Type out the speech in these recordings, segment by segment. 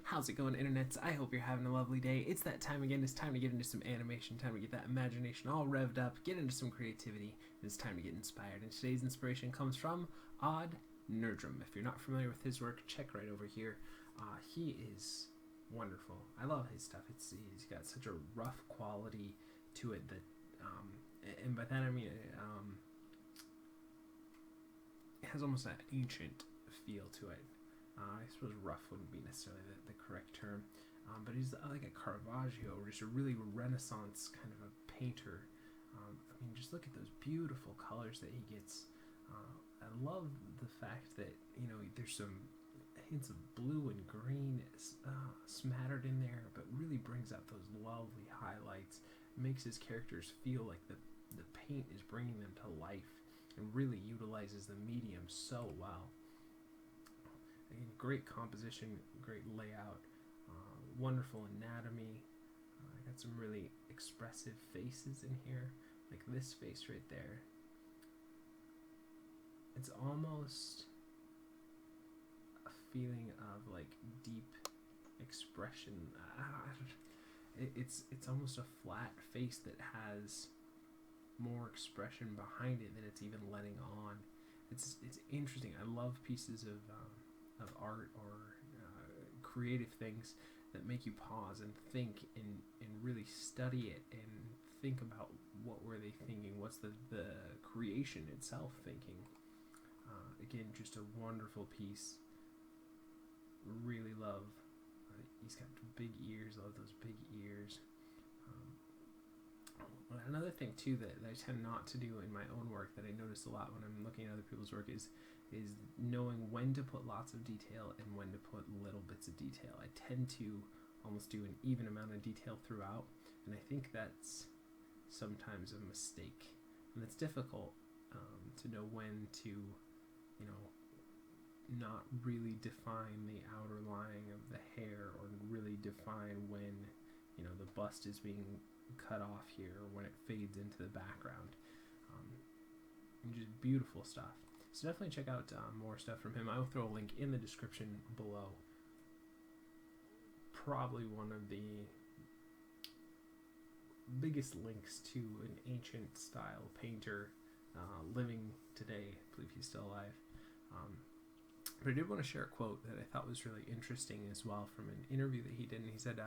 How's it going, internets? I hope you're having a lovely day. It's that time again. It's time to get into some animation, time to get that imagination all revved up, get into some creativity. It's time to get inspired. And today's inspiration comes from Odd Nerdrum. If you're not familiar with his work, check right over here. He is wonderful. I love his stuff. He's got such a rough quality to it that, and by that I mean it has almost an ancient feel to it. I suppose rough wouldn't be necessarily the correct term, but he's like a Caravaggio, or just a really Renaissance kind of a painter. I mean, just look at those beautiful colors that he gets. I love the fact that, there's some hints of blue and green smattered in there, but really brings out those lovely highlights. Makes his characters feel like the paint is bringing them to life, and really utilizes the medium so well. Again, great composition, great layout, wonderful anatomy. I got some really expressive faces in here, like this face right there. It's almost a feeling of like deep expression. It's almost a flat face that has more expression behind it than it's even letting on. It's interesting. I love pieces of art or creative things that make you pause and think and really study it and think about what were they thinking, what's the creation itself thinking. Again, just a wonderful piece. Really love, he's got big ears, love those big ears. Another thing too that I tend not to do in my own work, that I notice a lot when I'm looking at other people's work, is knowing when to put lots of detail and when to put little bits of detail. I tend to almost do an even amount of detail throughout, and I think that's sometimes a mistake, and it's difficult to know when to, not really define the outer lining of the hair, or really define when, the bust is being cut off here, or when it fades into the background. Just beautiful stuff. So definitely check out more stuff from him. I will throw a link in the description below. Probably one of the biggest links to an ancient style painter living today. I believe he's still alive. But I did want to share a quote that I thought was really interesting as well, from an interview that he did. And he said,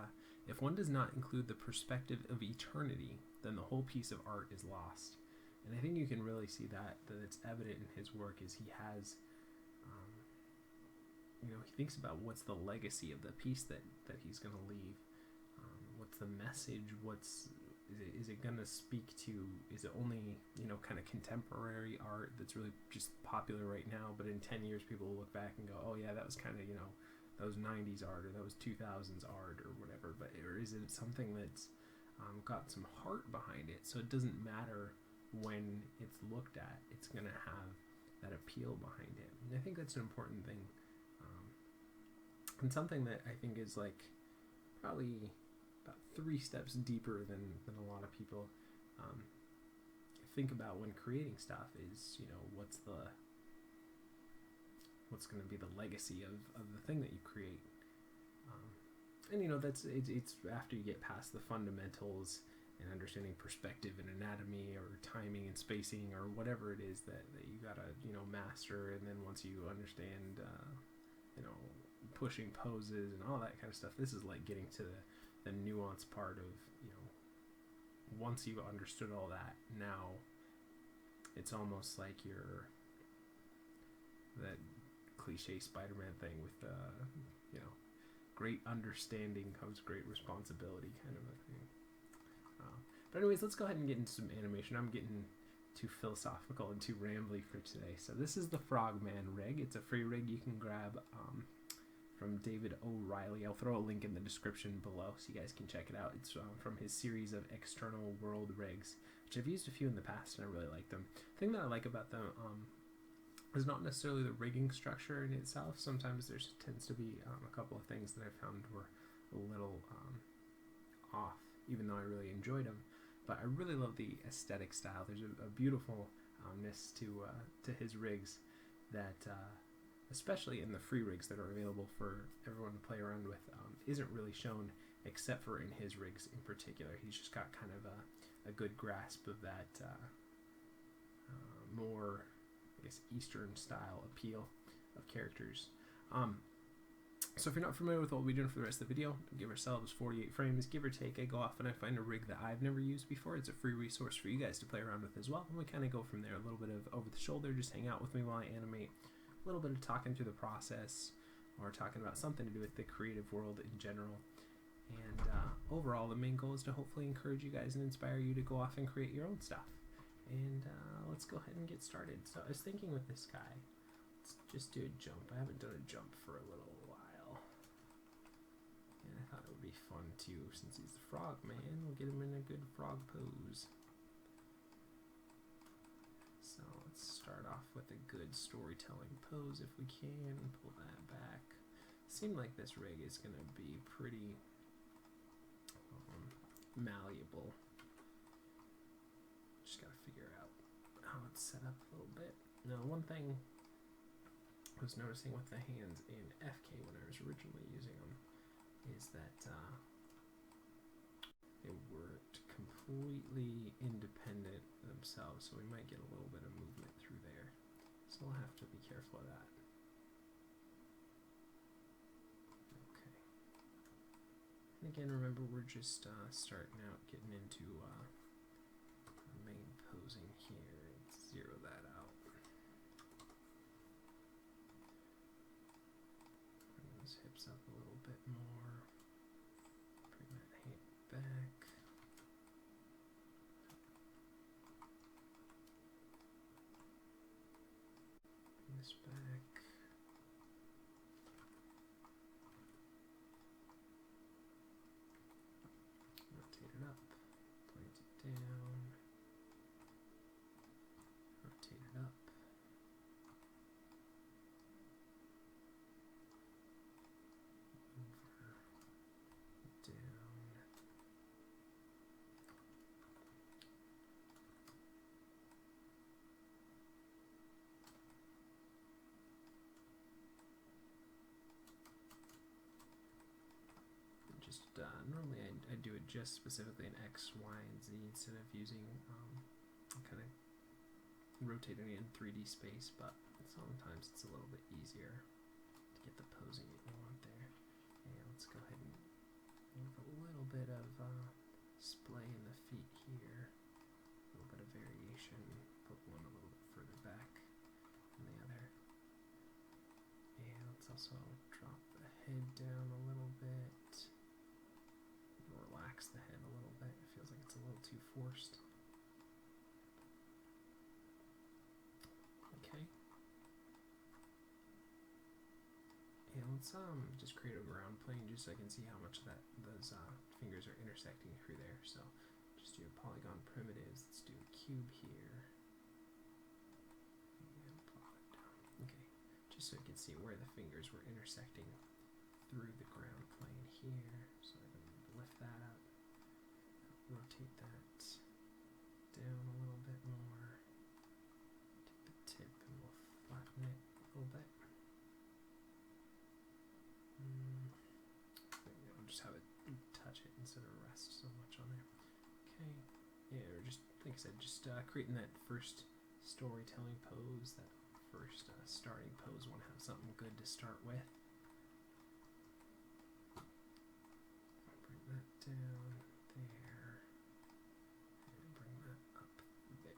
if one does not include the perspective of eternity, then the whole piece of art is lost. And I think you can really see that it's evident in his work, is he has, he thinks about what's the legacy of the piece that he's going to leave. What's the message? Is it going to speak to, is it only, kind of contemporary art that's really just popular right now, but in 10 years people will look back and go, oh yeah, that was kind of, that was 90s art, or that was 2000s art, or whatever. But or is it something that's got some heart behind it, so it doesn't matter when it's looked at, it's going to have that appeal behind it. And I think that's an important thing, and something that I think is like probably about 3 steps deeper than a lot of people think about when creating stuff, is what's going to be the legacy of the thing that you create. And that's it's after you get past the fundamentals and understanding perspective and anatomy, or timing and spacing, or whatever it is that you gotta master. And then once you understand pushing poses and all that kind of stuff, this is like getting to the nuanced part of, once you've understood all that, now it's almost like you're that cliche Spider-Man thing with great understanding comes great responsibility, kind of a thing. But anyways, let's go ahead and get into some animation. I'm getting too philosophical and too rambly for today. So this is the Frogman rig. It's a free rig you can grab from David O'Reilly. I'll throw a link in the description below so you guys can check it out. It's from his series of external world rigs, which I've used a few in the past and I really like them. The thing that I like about them is not necessarily the rigging structure in itself. Sometimes there tends to be a couple of things that I found were a little off, even though I really enjoyed them. But I really love the aesthetic style. There's a beautifulness to his rigs that especially in the free rigs that are available for everyone to play around with, isn't really shown except for in his rigs in particular. He's just got kind of a good grasp of that more, I guess, Eastern style appeal of characters. So if you're not familiar with what we're doing for the rest of the video, give ourselves 48 frames, give or take. I go off and I find a rig that I've never used before. It's a free resource for you guys to play around with as well. And we kind of go from there. A little bit of over the shoulder, just hang out with me while I animate. A little bit of talking through the process, or talking about something to do with the creative world in general. And overall, the main goal is to hopefully encourage you guys and inspire you to go off and create your own stuff. And let's go ahead and get started. So I was thinking with this guy, let's just do a jump. I haven't done a jump for a little while. And I thought it would be fun too, since he's the Frogman. We'll get him in a good frog pose. So let's start off with a good storytelling pose if we can. Pull that back. Seemed like this rig is going to be pretty malleable. Just got to figure out how it's set up a little bit. Now, one thing I was noticing with the hands in FK when I was originally using them is that they weren't completely independent themselves, so we might get a little bit of movement through there. So we'll have to be careful of that. Okay. And again, remember, we're just starting out, getting into main posing here. Zero that out. Bring those hips up a little bit more. Bring that hand back. Bring this back. Rotate it up. Point it down. Rotate it up. Over. Down. Just normally I do it just specifically in X, Y, and Z instead of using kind of rotating it in 3D space, but sometimes it's a little bit easier to get the posing that you want there. And let's go ahead and move a little bit of splay in the feet here, a little bit of variation, put one a little bit further back than the other. And let's also drop the head down a little bit, relax the head a little bit. It feels like it's a little too forced. Okay. And let's just create a ground plane just so I can see how much of those fingers are intersecting through there. So just do a polygon primitives. Let's do a cube here. And plot it down. Okay. Just so you can see where the fingers were intersecting through the ground plane here. So I'm going to lift that up. Rotate that down a little bit more. Take the tip and we'll flatten it a little bit. I'll just have it touch it instead of rest so much on there. Okay. Yeah, or just, like I said, just creating that first storytelling pose, that first starting pose. Want to have something good to start with. Bring that down there. And bring that up there.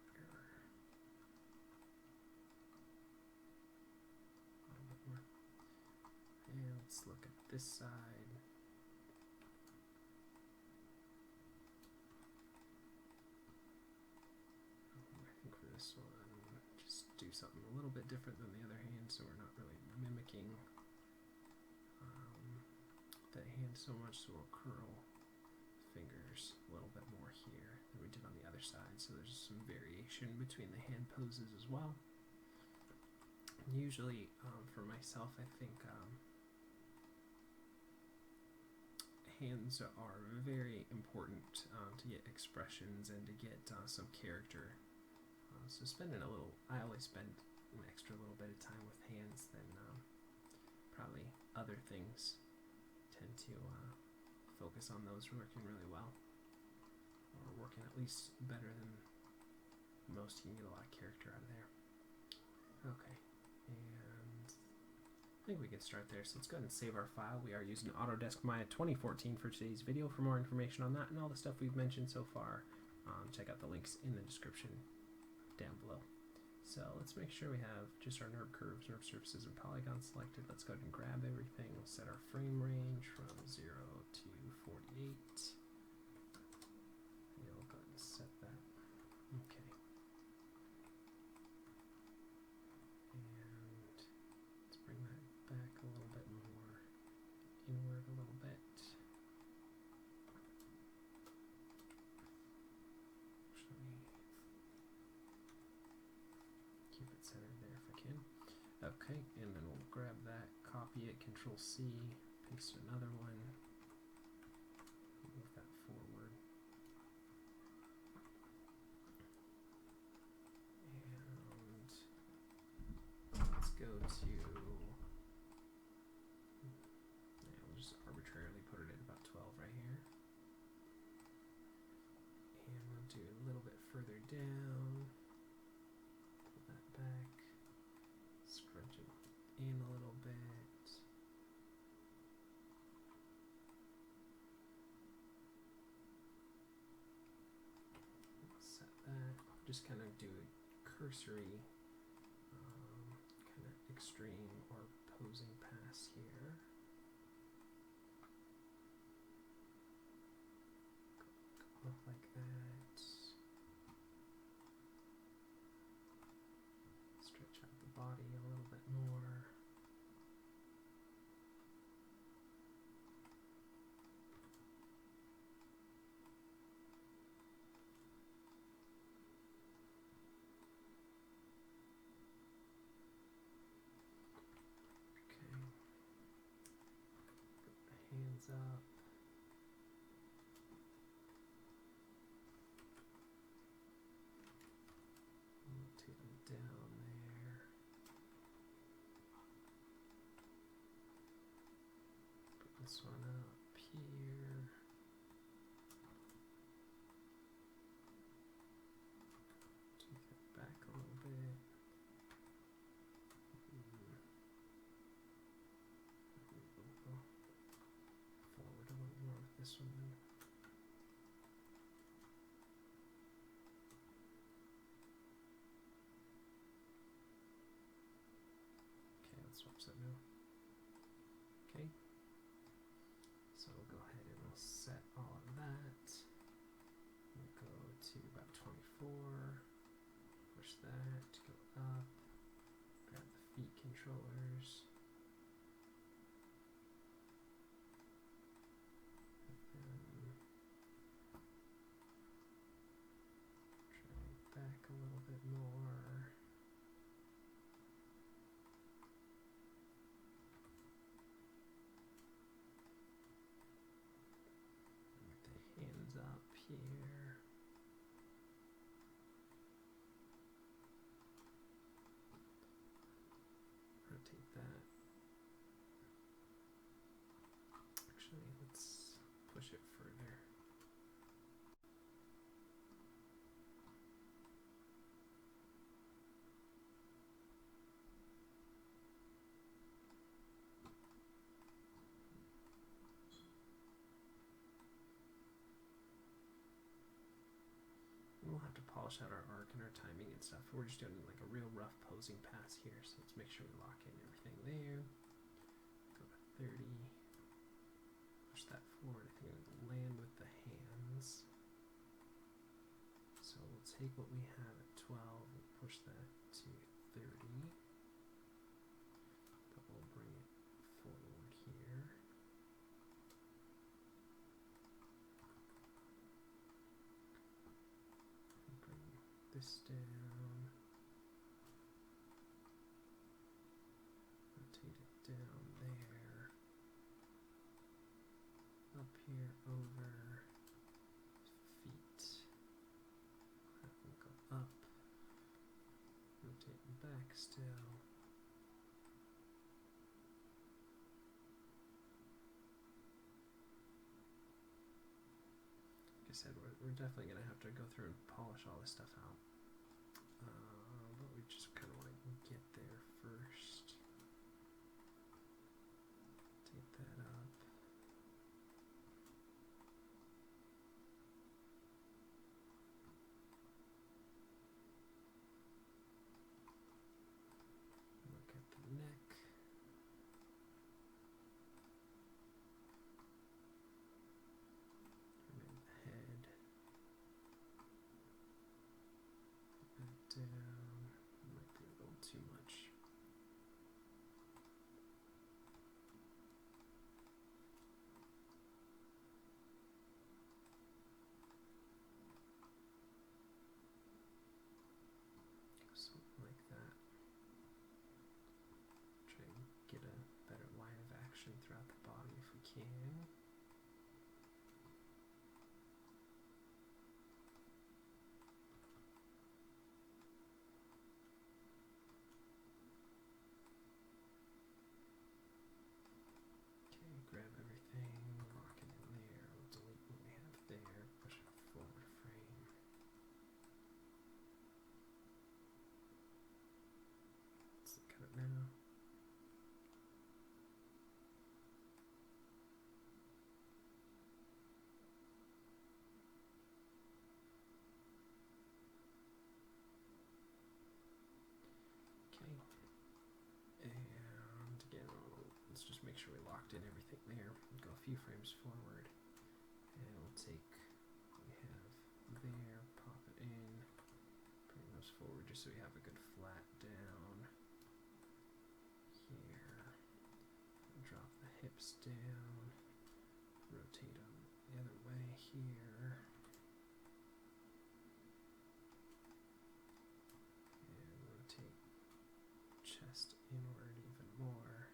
A little bit more. And let's look at this side. I think for this one, just do something a little bit different than the other hand, so we're not really mimicking that hand so much, so we'll curl fingers a little bit more here than we did on the other side, so there's some variation between the hand poses as well. Usually, for myself, I think hands are very important to get expressions and to get some character. So spending I always spend an extra little bit of time with hands than probably other things tend to focus on those working really well, or working at least better than most. You can get a lot of character out of there. Okay, and I think we can start there. So let's go ahead and save our file. We are using Autodesk Maya 2014 for today's video. For more information on that and all the stuff we've mentioned so far, check out the links in the description down below. So let's make sure we have just our NURB curves, NURB surfaces, and polygons selected. Let's go ahead and grab everything. We'll set our frame range from 0 to 48. Yeah, we'll go ahead and set that. Okay. And let's bring that back a little bit more, inward a little bit. Keep it centered there if I can. Okay, and then we'll grab that, copy it, Control C, paste another one, move that forward, and let's go to, yeah, we'll just arbitrarily put it at about 12 right here, and we'll do a little bit further down. Back, scrunch it in a little bit. Set that. Just kind of do a cursory, kind of extreme or posing pass here. Go up like that. Body a little bit more. Okay. Put the hands up. Rotate them down there. This one up here. Take it back a little bit. Forward a little more with this one then. Okay, let's switch that now. Okay. So we'll go ahead and we'll set all of that. We'll go to about 24. Push that, go up. Grab the feet controllers. And drag back a little bit more. Hands up here. Rotate that. Actually, let's push it further. We'll have to polish out our arc and our timing and stuff. We're just doing like a real rough posing pass here, so let's make sure we lock in everything there. Go to 30. Push that forward. I think it'll land with the hands. So we'll take what we have at 12 and push that to 30. But we'll bring it forward here. This down, rotate it down there, up here over feet, that will go up, rotate back still, said, we're definitely going to have to go through and polish all this stuff out. But we just kind of want to get there first. Take that up. Look at the neck. And then the head. Put that down. Might be a little too much. Something like that. Try and get a better line of action throughout the body if we can. Okay, grab everything, lock it in there, we'll delete what we have there, push it forward a frame. Let's look at it now. Okay, and again, let's just make sure we locked in everything there. Go a few frames forward, and we'll take what we have there, pop it in, bring those forward just so we have a good flat down here. Drop the hips down, rotate them the other way here, and rotate chest inward even more.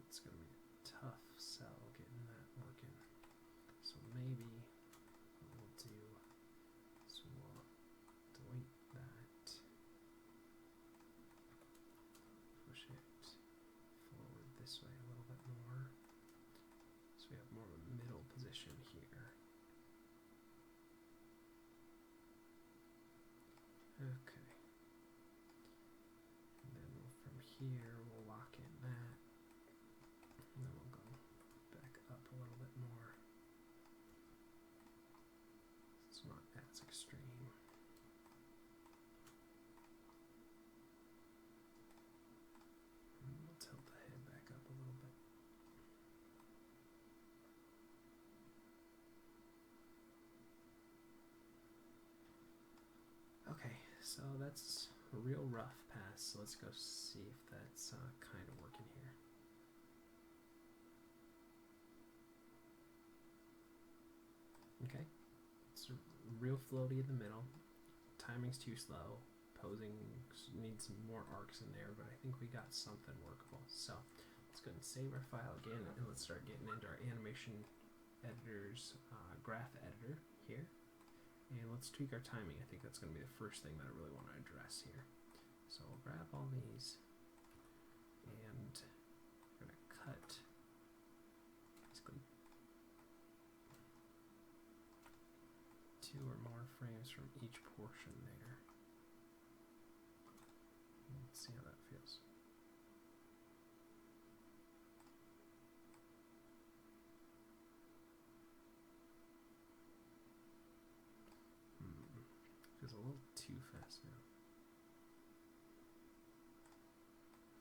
It's going to be a tough sell getting that working. So maybe what we'll do is we'll delete that, push it forward this way a little bit more, so we have more of a middle position here. Okay. And then from here we'll lock in that. And then we'll go back up a little bit more. It's not as extreme. And we'll tilt the head back up a little bit. Okay, so that's a real rough pass. So let's go see if that's kind of working here. Okay, it's real floaty in the middle. Timing's too slow. Posing needs some more arcs in there, but I think we got something workable. So let's go ahead and save our file again, and let's start getting into our animation editor's graph editor here. And let's tweak our timing. I think that's going to be the first thing that I really want to address here. So we'll grab all these, and we're going to cut basically 2 or more frames from each portion there. Let's see how that feels. Feels a little too fast now.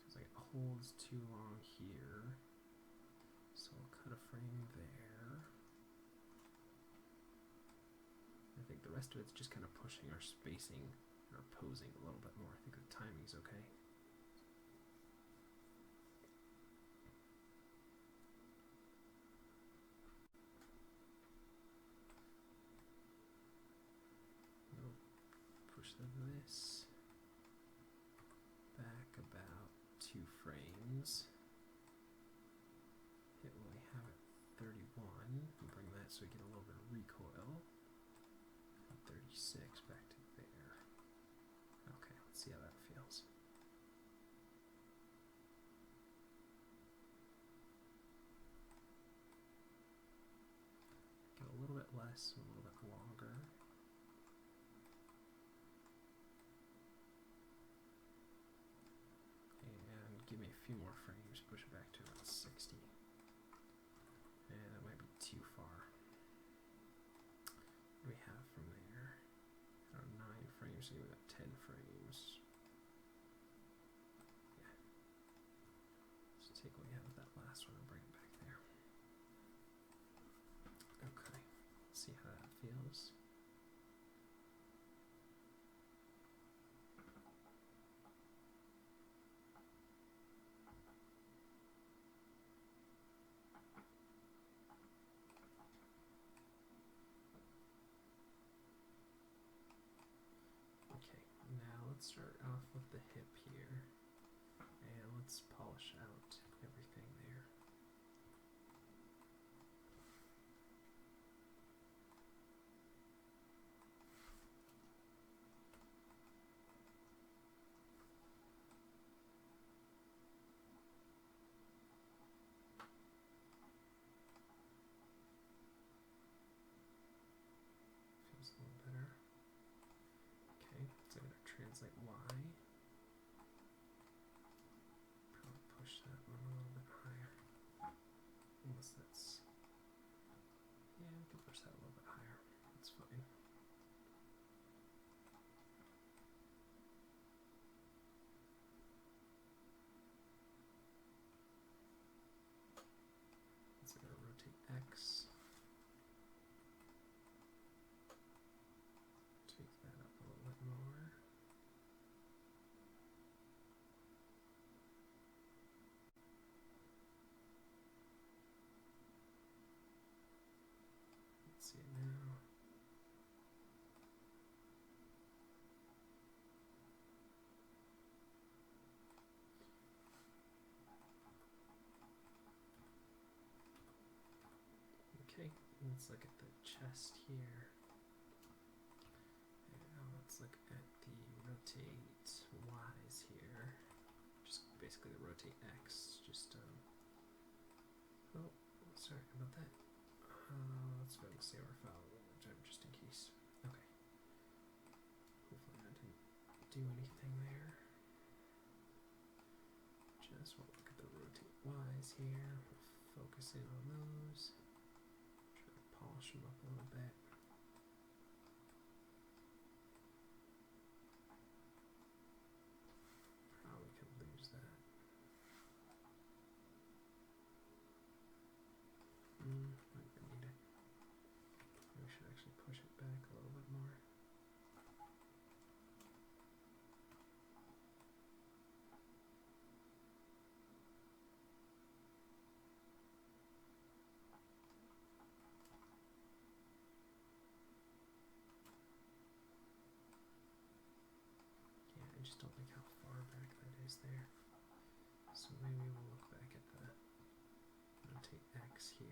Feels like it holds too long here. So I'll cut a frame there. I think the rest of it's just kind of pushing our spacing and our posing a little bit more. I think the timing's okay. Push this back about 2 frames. Hit when we have it 31 and bring that so we get a little bit of recoil. And 36 back to there. Okay, let's see how that feels. less, a little bit longer. And give me a few more frames, push it back to about 60. And that might be too far. What do we have from there? 9 frames, so we got 10 frames. Yeah. Let's take what we have with that last one and bring it back there. Okay, let's see how that feels. Okay, now let's start off with the hip here, and let's polish out everything there. Feels a little better. Okay, so I'm going to translate Y. Probably push that one a little bit higher. Unless that's... Yeah, we can push that a little bit higher. That's fine. So I'm going to rotate X. Take that up a little bit more. Let's see it now. Okay, let's look at the chest here. And now let's look at the rotate Y's here. Just basically the rotate X. Just, oh, sorry about that. Let's go and save our file one more time just in case. Okay. Hopefully that didn't do anything there. Just want to look at the rotate Y's here. Focus in on those. Try to polish them up a little bit. Probably could lose that. Might need it. We should actually push it back a little bit more. Yeah, I just don't like how far back that is there. So maybe we'll look back at the rotate X here.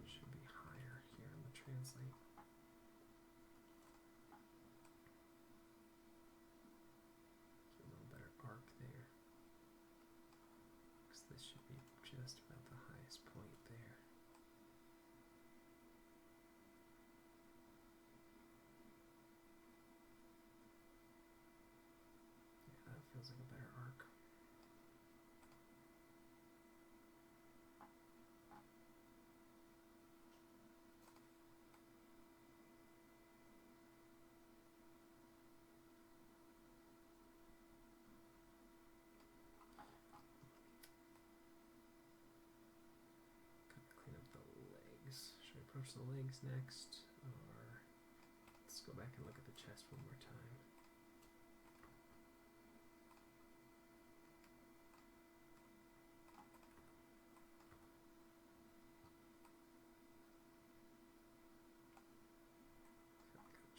Should be higher here on the translate. Get a little better arc there. Because this should be just about the highest point there. Yeah, that feels like a better arc. Clean up the legs. Should I approach the legs next? Or let's go back and look at the chest one more time.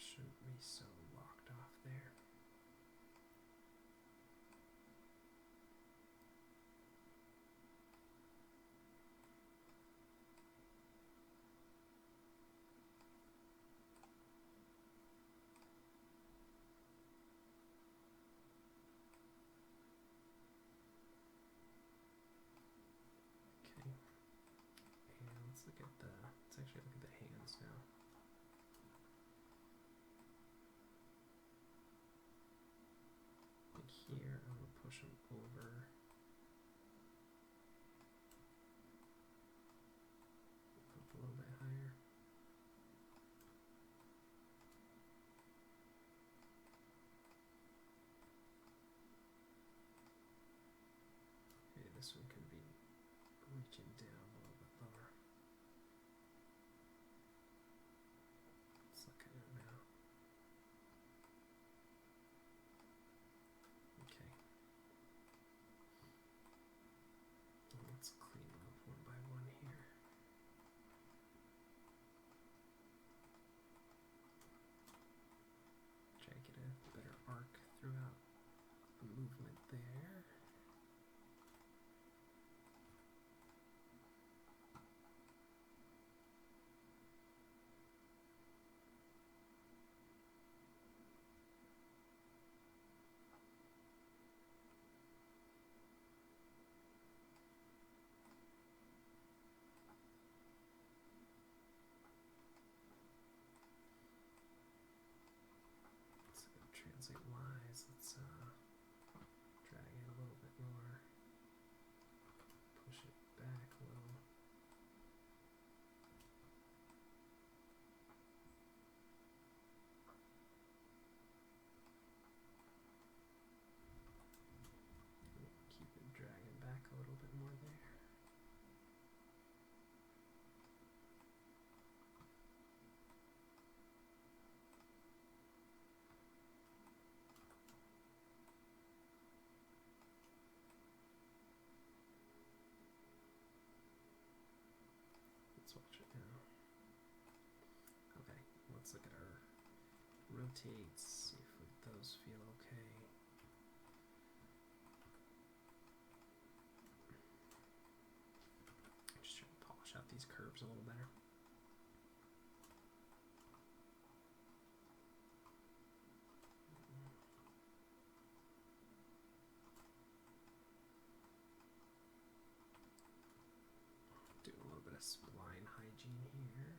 Shouldn't be so locked off there. here, I'm going to push them over. Up a little bit higher. Okay, this one could be reaching down a little bit lower. Let's look at it now. Okay. Let's clean them up one by one here. Try to get a better arc throughout the movement there. Translate wise, let's drag it a little bit more, push it back a little. Keep it dragging back a little bit more there. Let's watch it now. Okay, let's look at our rotates, see if those feel okay. Just trying to polish out these curves a little better. Do a little bit of spline hygiene here.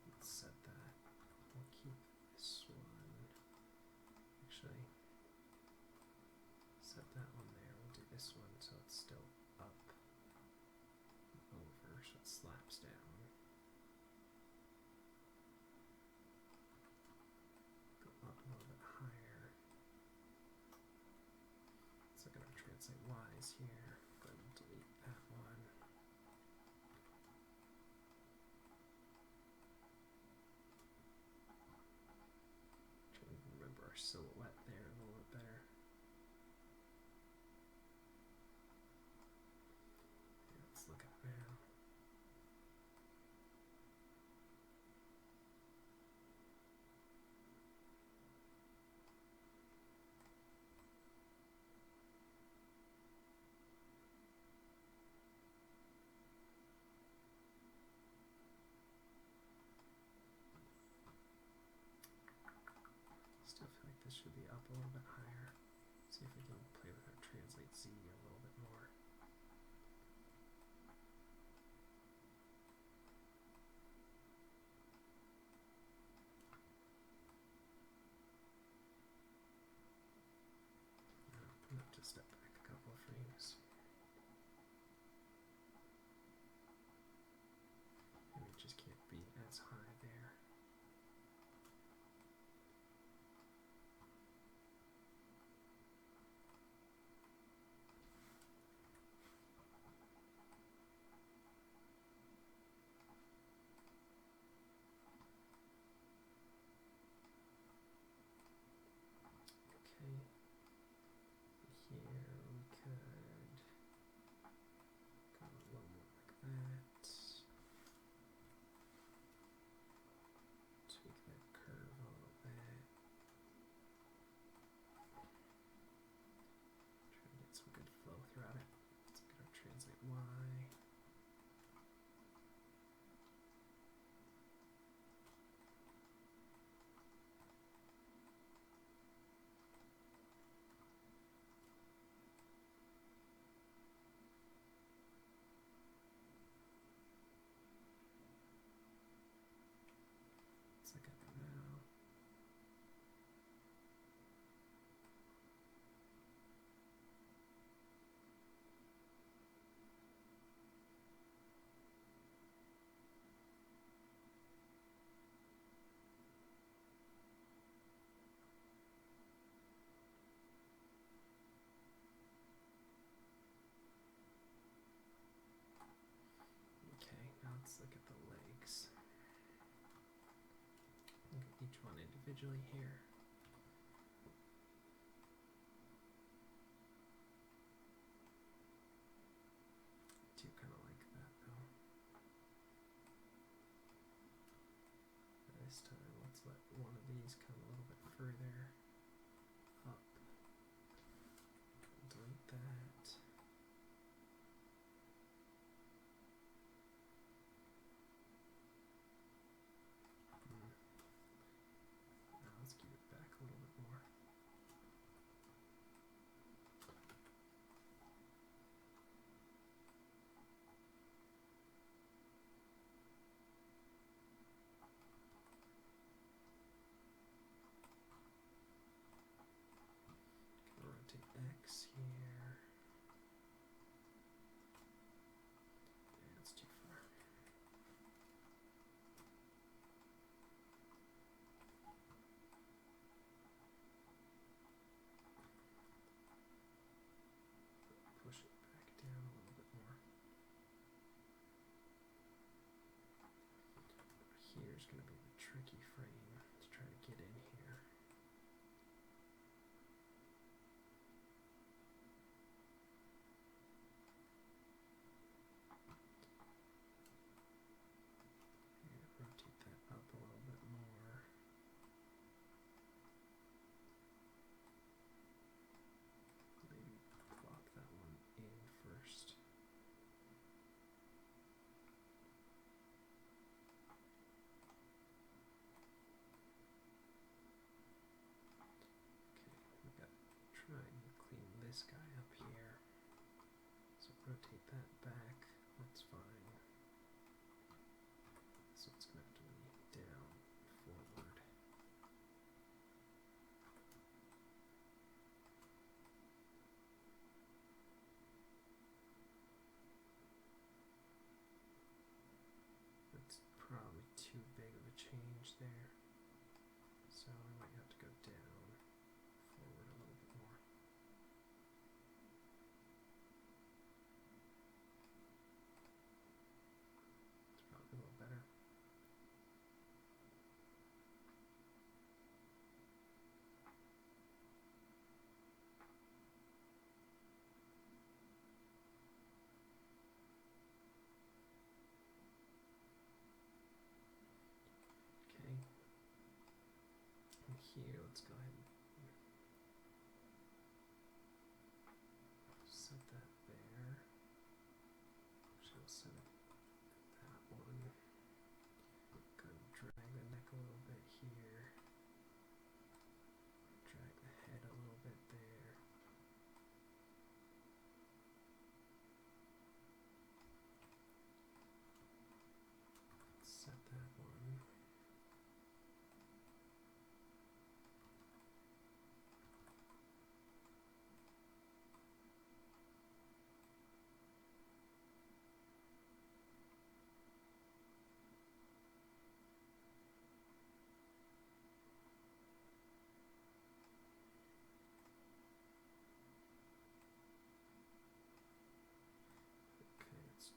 Let's set that. We'll keep this one. Actually, set that one there. We'll do this one so it's still up and over, so it slaps down. Go up a little bit higher. Let's look at our translate Y's here. Go ahead and delete that one. Trying to remember our silhouette there a little bit better. Yeah, let's look at it now. Still feel like this should be up a little bit higher. See if we can play with our translate Z a little bit more. I'm going to step back a couple of frames. Maybe it just can't be as high there. individually here. I do kind of like that though. This time, let's let one of these come a little bit further up. Delete that. Now let's keep it back a little bit more. Rotate X here. Yeah, it's too far. Push it back down a little bit more. Here's going to be the tricky frame to try to get in here. Rotate that up a little bit more. Maybe plop that one in first. Okay, we got to try and clean this guy up here. So rotate that back. That's fine. So it's going to have to be down, forward. That's probably too big of a change there. So I might have to go down, forward a little bit more. It's probably a little better. Okay. And here, let's go ahead and set that there. Actually, we'll set it that one. Go and drag the neck a little bit here. Drag the head a little bit there. Set that one. Okay, let's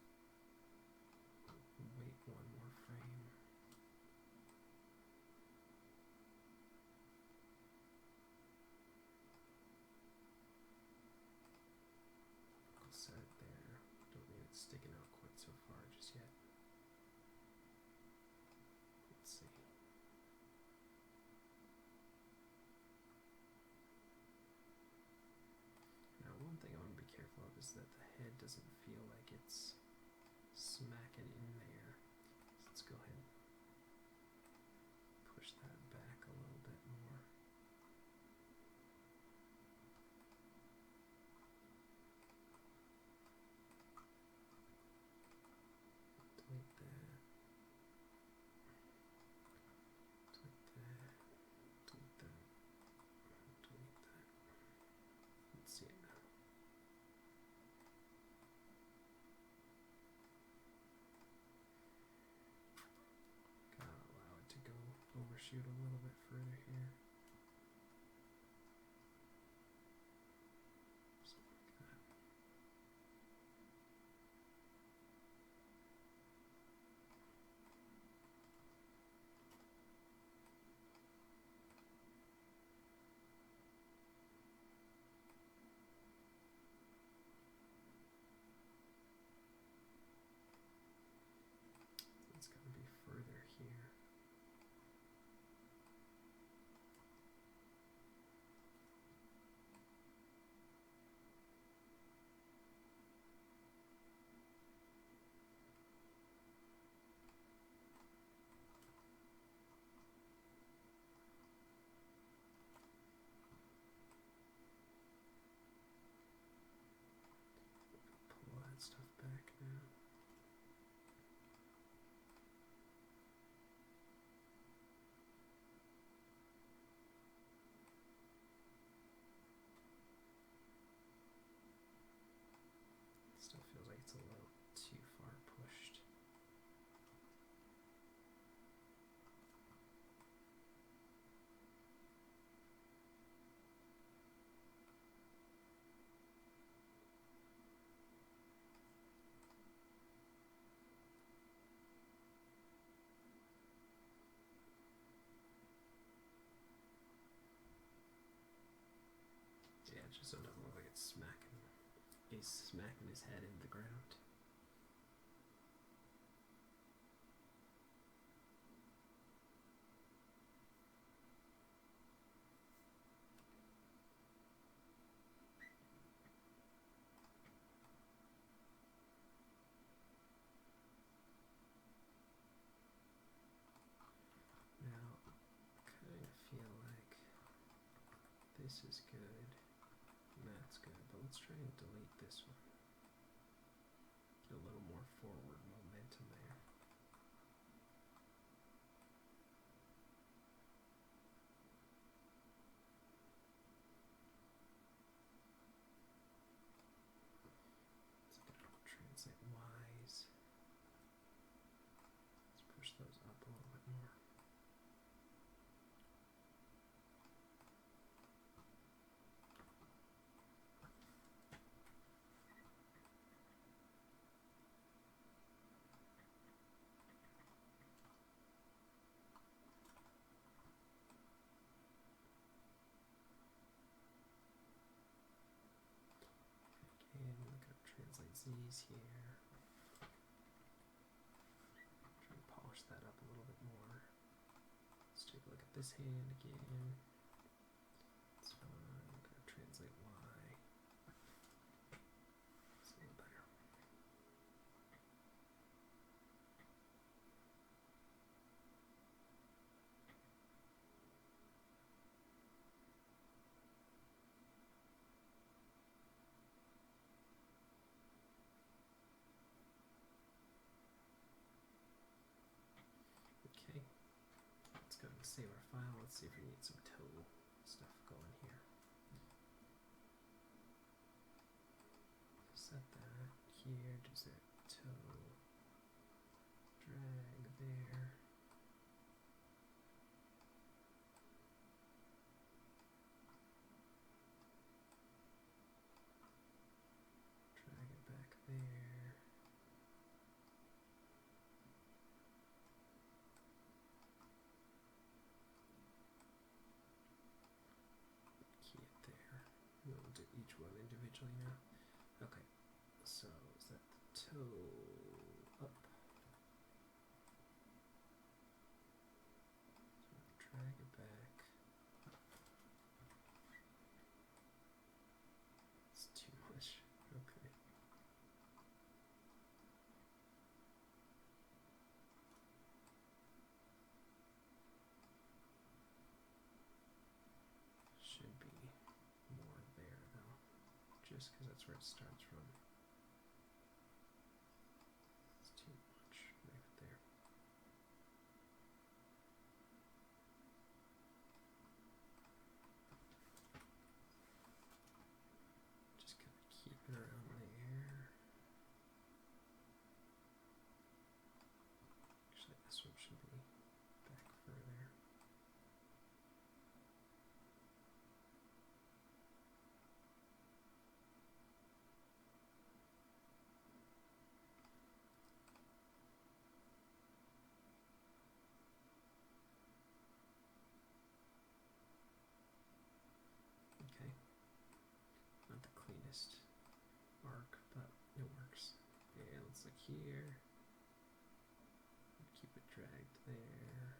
wait one more frame. I'll set it there. Don't need it sticking out quite so far just yet. Let's see. Now, one thing I want to be careful of is that the head doesn't feel like it's smacking in there. So let's go ahead and push that back a little bit more. Delete that. Delete that. Delete that. Delete that. Let's see it now. Gotta allow it to go overshoot a little bit further here. Something like that. Just so it doesn't look like it's smacking. He's smacking his head into the ground. Now, I kind of feel like this is good, and that's good, but let's try and delete this one. Get a little more forward momentum there. Let's get it translate Y's. Let's push those up a little bit more. And we're going to translate Z's here. Try and polish that up a little bit more. Let's take a look at this hand again. It's fine. I'm going to translate Y. It's a little better. Okay, let's go and save our file. Let's see if we need some toe stuff going here. Set that here, just that toe drag there. Drag it back there. Key it there. We'll do each one individually now. Okay, so is that the toe up? So drag it back. It's too much. Okay. Should be more there though, just because that's where it starts from. It's too much. Leave it there. Just kind of keep it around there. Actually, this one should be back further. Okay. Not the cleanest arc, but it works. Yeah, let's look here. Keep it dragged there.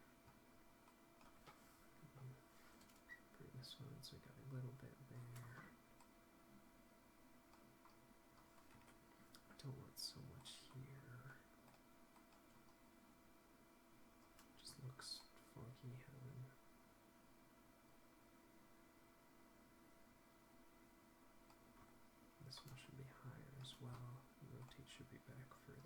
Bring this one so we got a little bit there. Don't want so much here. Just looks funky having. This one should be higher as well. Rotate should be back further.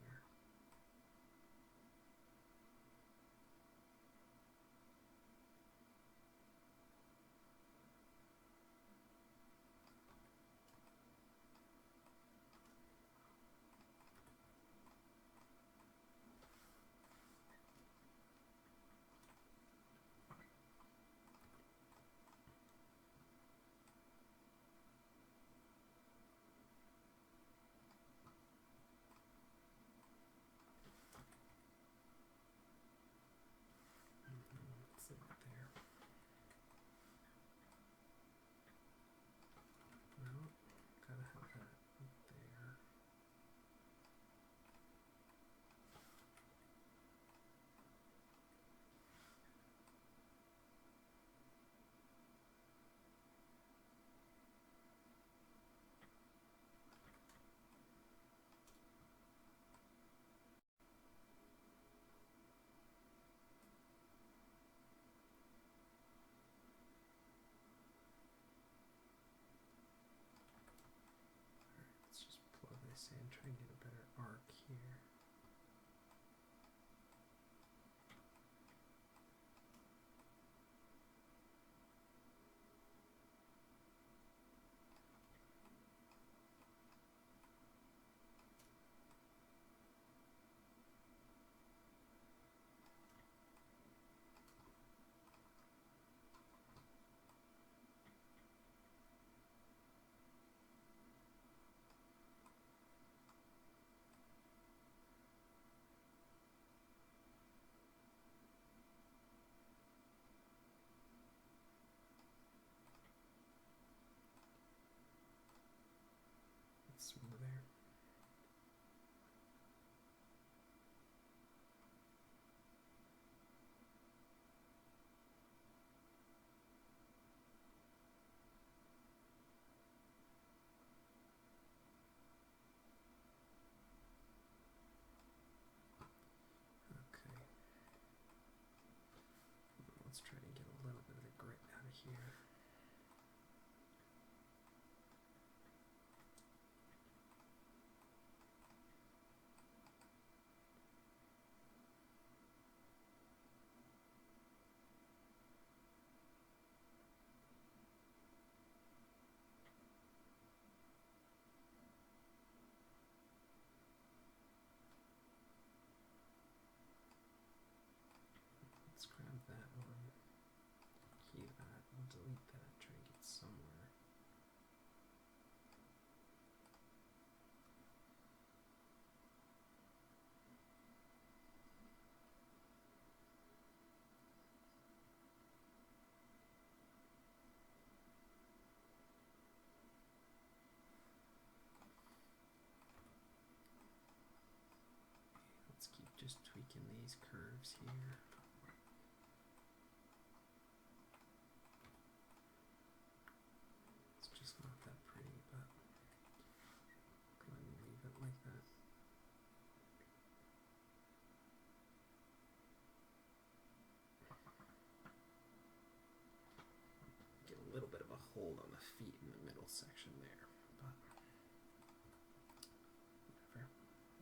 in these curves here. It's just not that pretty, but go ahead and leave it like that. Get a little bit of a hold on the feet in the middle section there, but whatever.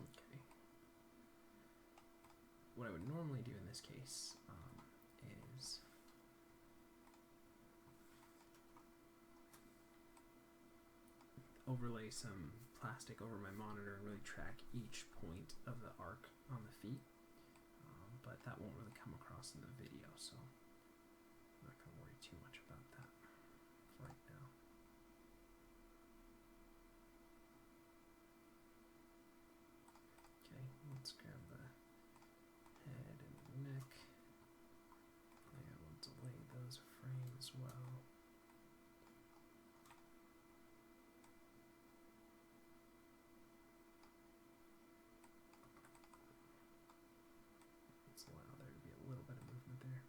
Okay. What I would normally do in this case is overlay some plastic over my monitor and really track each point of the arc on the feet, but that won't really come across in the video, so I'm not going to worry too much about that right now. Okay, let's grab the head and the neck. I will delay those frames as well. Let's allow there to be a little bit of movement there.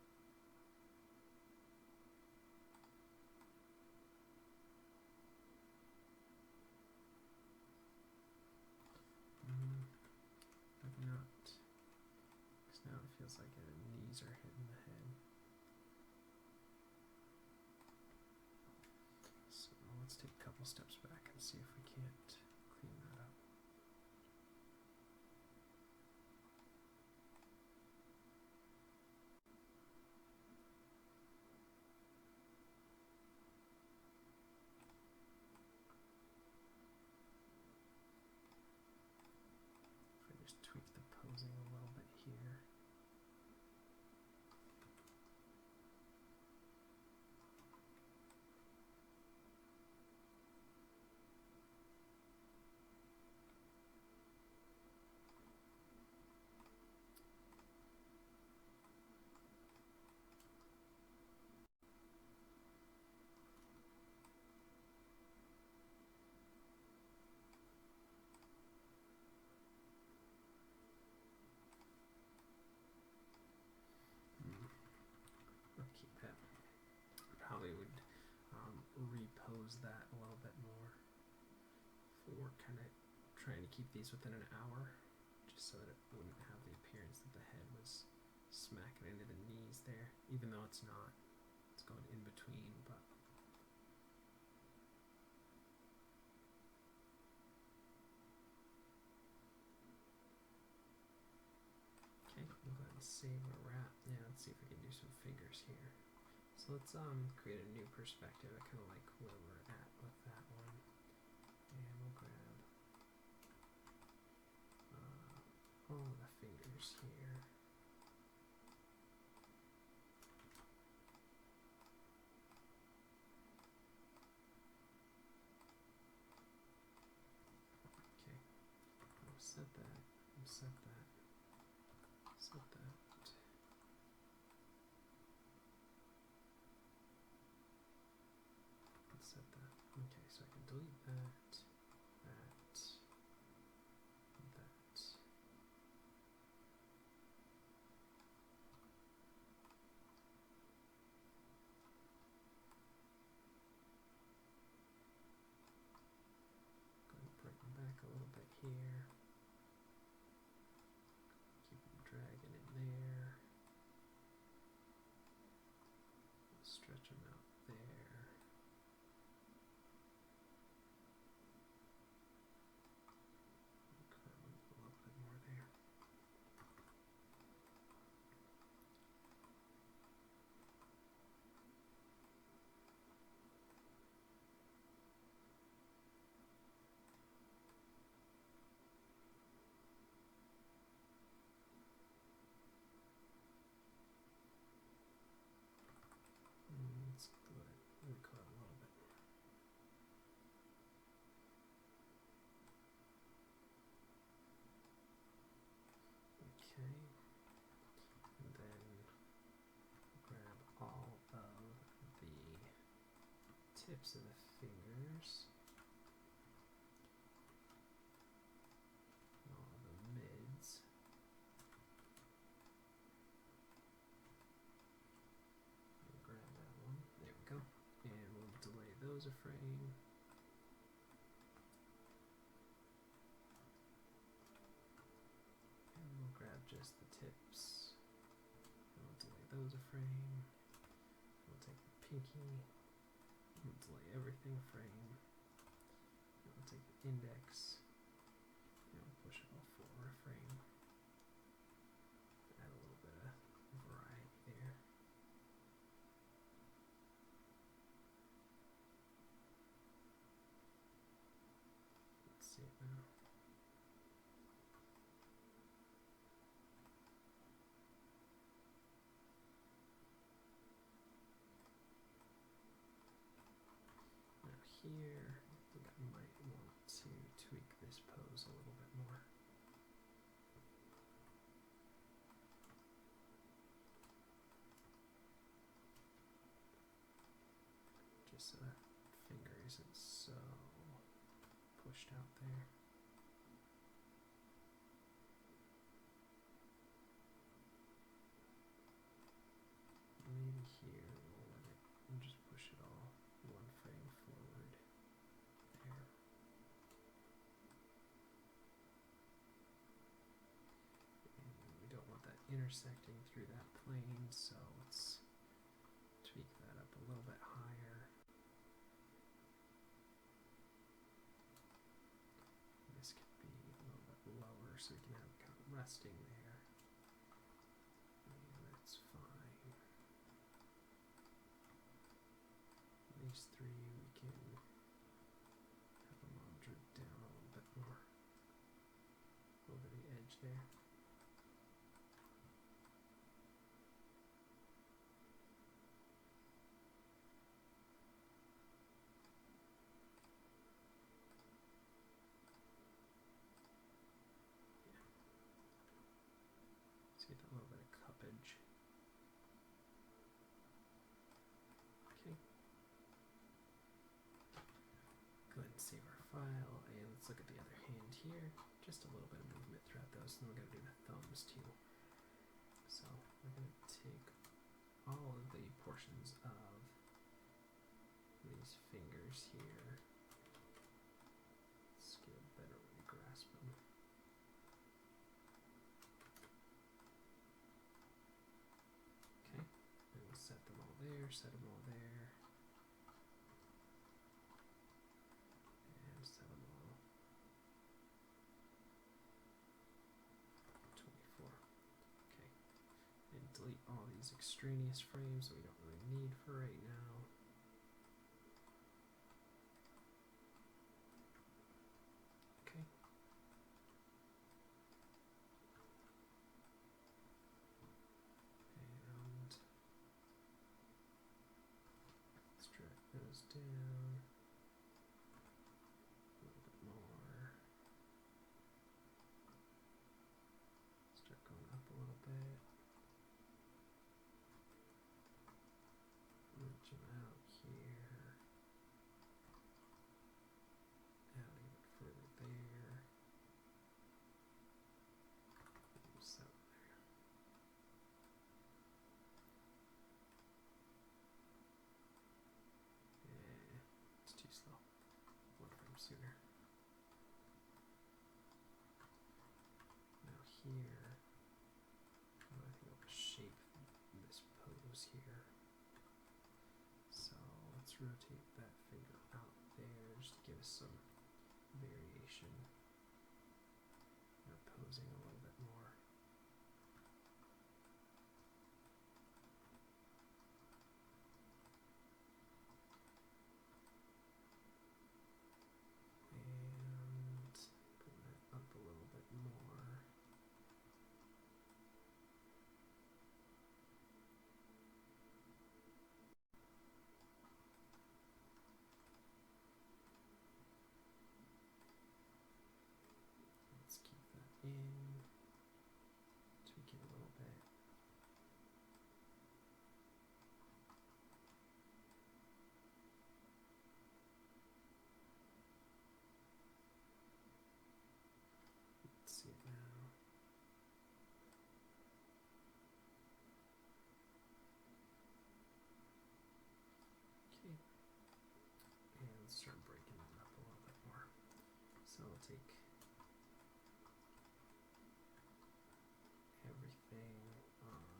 But not, because now it feels like the knees are hitting the head. So let's take a couple steps back and see if we can't clean that up. If I just tweak the posing a little bit here. I'll keep it. Probably would repose that a little bit more for kind of trying to keep these within an hour, just so that it wouldn't have the appearance that the head was smacking into the knees there, even though it's not. It's going in between, but okay, we'll go ahead and save our wrap. Yeah, let's see if we can do some fingers here. So let's create a new perspective. I kind of like where we're at with that one, and we'll grab all of the fingers here. Okay, we'll set that, we'll set that, set that. Let's set that. Okay, so I can delete that, that, that. Go and brighten back a little bit here. Keep dragging in there. Stretch them out there. Curve them a little bit more there. Let's let it recut a little bit. Okay, and then grab all of the tips of the fingers, all of the mids, those a frame. And we'll grab just the tips. And we'll delay those a frame. We'll take the pinky. We'll delay everything a frame. And we'll take the index. And we'll push it all forward a frame. Add a little bit of variety there. Let's see it now. Now here, I think I might want to tweak this pose a little bit more. Just so that finger isn't so pushed out there. Maybe here we'll let it and just push it all one frame forward there. And we don't want that intersecting through that plane, so let's tweak that up a little bit higher. This could be a little bit lower so we can have it kind of resting there. And that's fine. These three we can have them all droop down a little bit more over the edge there. Get a little bit of cuppage. Okay. Go ahead and save our file, and let's look at the other hand here. Just a little bit of movement throughout those, and then we're going to do the thumbs too. So we're going to take all of the portions of these fingers here. Let's get a better way to grasp them. Set them all there, set them all there, and set them all 24. Okay, and delete all these extraneous frames that we don't really need for right now. Okay. And drag those down a little bit more. Start going up a little bit. Reach them out here. Add a bit further there. So there. It's too slow. One frame sooner. Now here, I think I'll shape this pose here. So let's rotate that finger out there just to give us some variation. Posing a little bit more. And put that up a little bit more. Let's keep that in. let's start breaking it up a little bit more. So I'll take everything on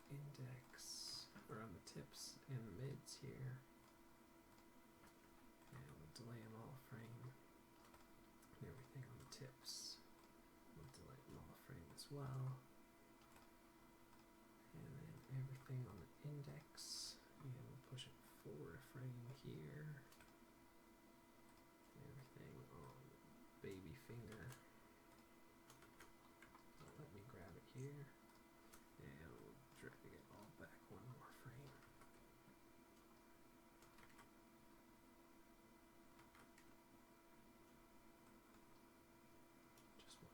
index, or on the tips and the mids here, and we'll delay them all frame, and everything on the tips, we'll delay them all frame as well, and then everything on the index, and we'll push it forward a frame here, everything on baby finger, let me grab it here, and we'll drag it all back one more frame. Just one.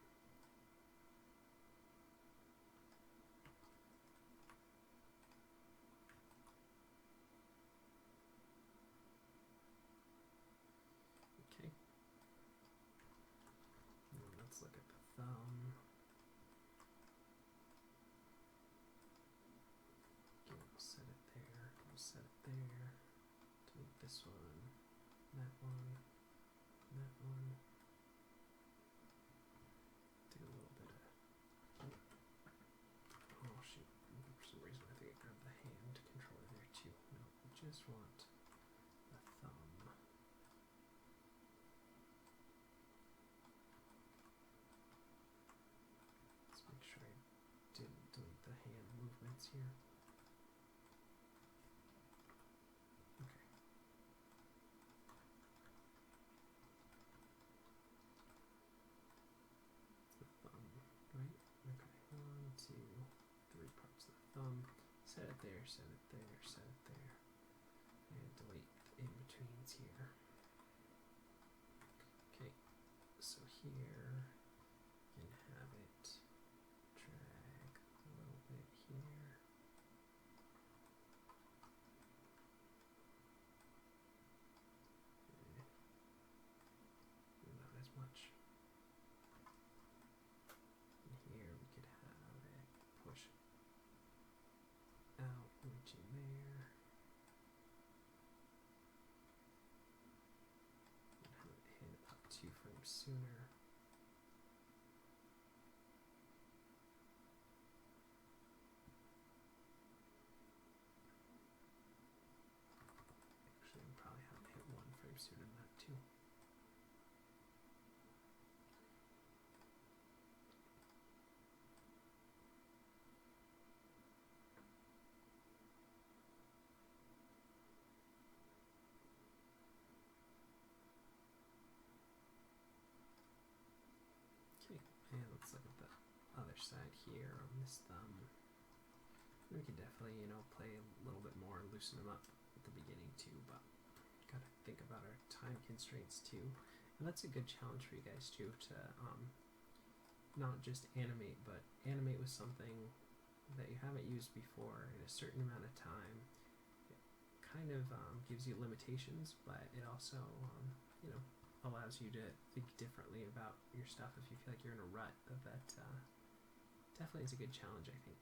Okay. And let's look at the thumb. Again, we'll set it there. We'll set it there. Delete this one, that one, that one. Do a little bit of. Oh shoot! For some reason, I think I grabbed the hand controller there too. No, we just want the thumb. Let's make sure I didn't delete the hand movements here. Okay. The thumb, right? Okay. 1, 2, 3 parts of the thumb. Set it there, set it there, set it there. And delete the in-betweens here. Okay. So here you can have it drag a little bit here. Not as much. And here we could have it push out, reaching there. And have it hit up 2 frames sooner. Actually, we'll probably have it hit 1 frame sooner than that too. Okay, and let's look at the other side here on this thumb. We could definitely, play a little bit more and loosen them up at the beginning too, but gotta think about our time constraints too. And that's a good challenge for you guys too, to not just animate, but animate with something that you haven't used before in a certain amount of time. It kind of gives you limitations, but it also, allows you to think differently about your stuff if you feel like you're in a rut. That definitely is a good challenge, I think.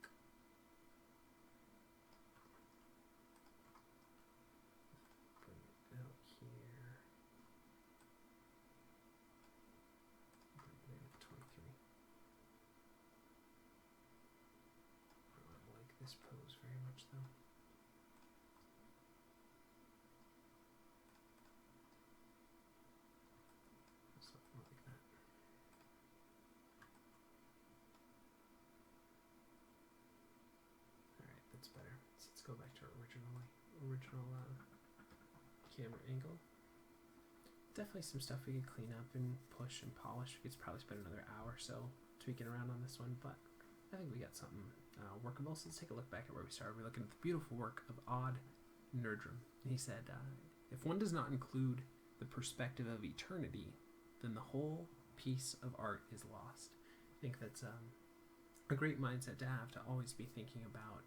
Bring it out here. Bring it in at 23. I don't like this pose very much though. Something like that. Alright, that's better. So let's go back to our original camera angle. Definitely some stuff we could clean up and push and polish. We could probably spend another hour or so tweaking around on this one, but I think we got something workable. So let's take a look back at where we started. We're looking at the beautiful work of Odd Nerdrum. He said, if one does not include the perspective of eternity, then the whole piece of art is lost. I think that's a great mindset to have, to always be thinking about,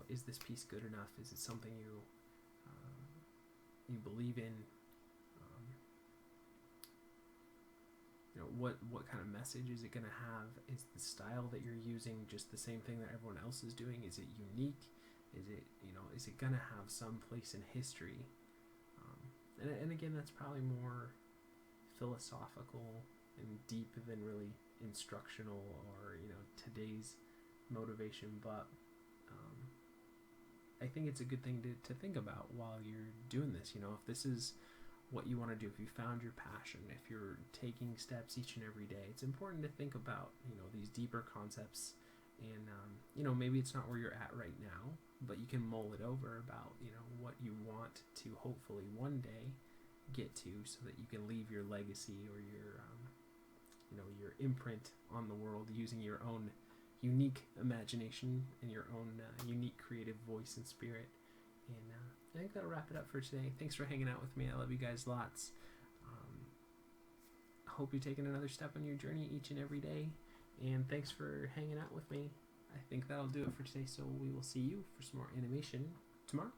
is this piece good enough? Is it something you believe in? What kind of message is it going to have? Is the style that you're using just the same thing that everyone else is doing? Is it unique? Is it going to have some place in history And again, that's probably more philosophical and deep than really instructional or today's motivation. But I think it's a good thing to think about while you're doing this. If this is what you want to do, if you found your passion, if you're taking steps each and every day, it's important to think about these deeper concepts. And maybe it's not where you're at right now, but you can mull it over about what you want to hopefully one day get to, so that you can leave your legacy or your imprint on the world using your own unique imagination and your own unique creative voice and spirit. And I think that'll wrap it up for today. Thanks for hanging out with me. I love you guys lots. I hope you're taking another step on your journey each and every day. And thanks for hanging out with me. I think that'll do it for today. So we will see you for some more animation tomorrow.